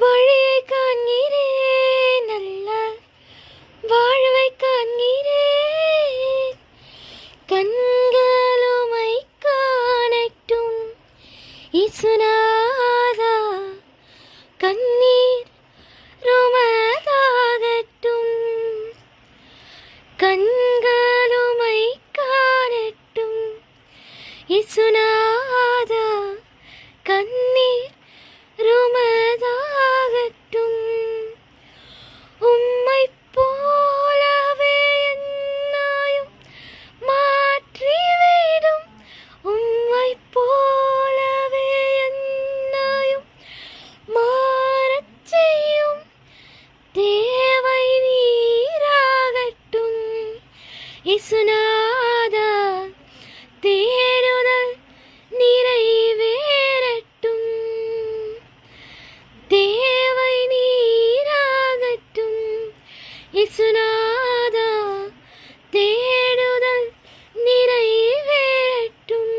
வழியை காண்கிறேன், நல்ல வாழ்வை காண்கிறேன். கண்களுமை காணட்டும் இசுநாதா, கண்ணீர் ருமதாகட்டும். கண்களுமை காணட்டும் இசுநாதா, கண்ணீர் ருமதாகட்டும். உம்மை போலவே என்னையும் மாற்றிவிடும், உம்மை போலவே என்னையும் மாறச் செய்யும் தேவை நீராகட்டும் இசுநாதா, தேடுதல் நிறைவேறட்டும். தேவை நீராகட்டும் இசுநாதா, தேடுதல் நிறைவேறட்டும்.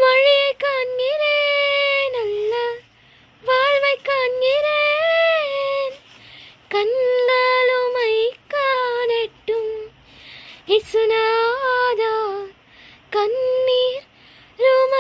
வழியை காண்கிறேன், நல்ல வாழ்வை காண்கிறேன். கண்களுமை காணட்டும் இசுநாதா, கண்ணீர் ரும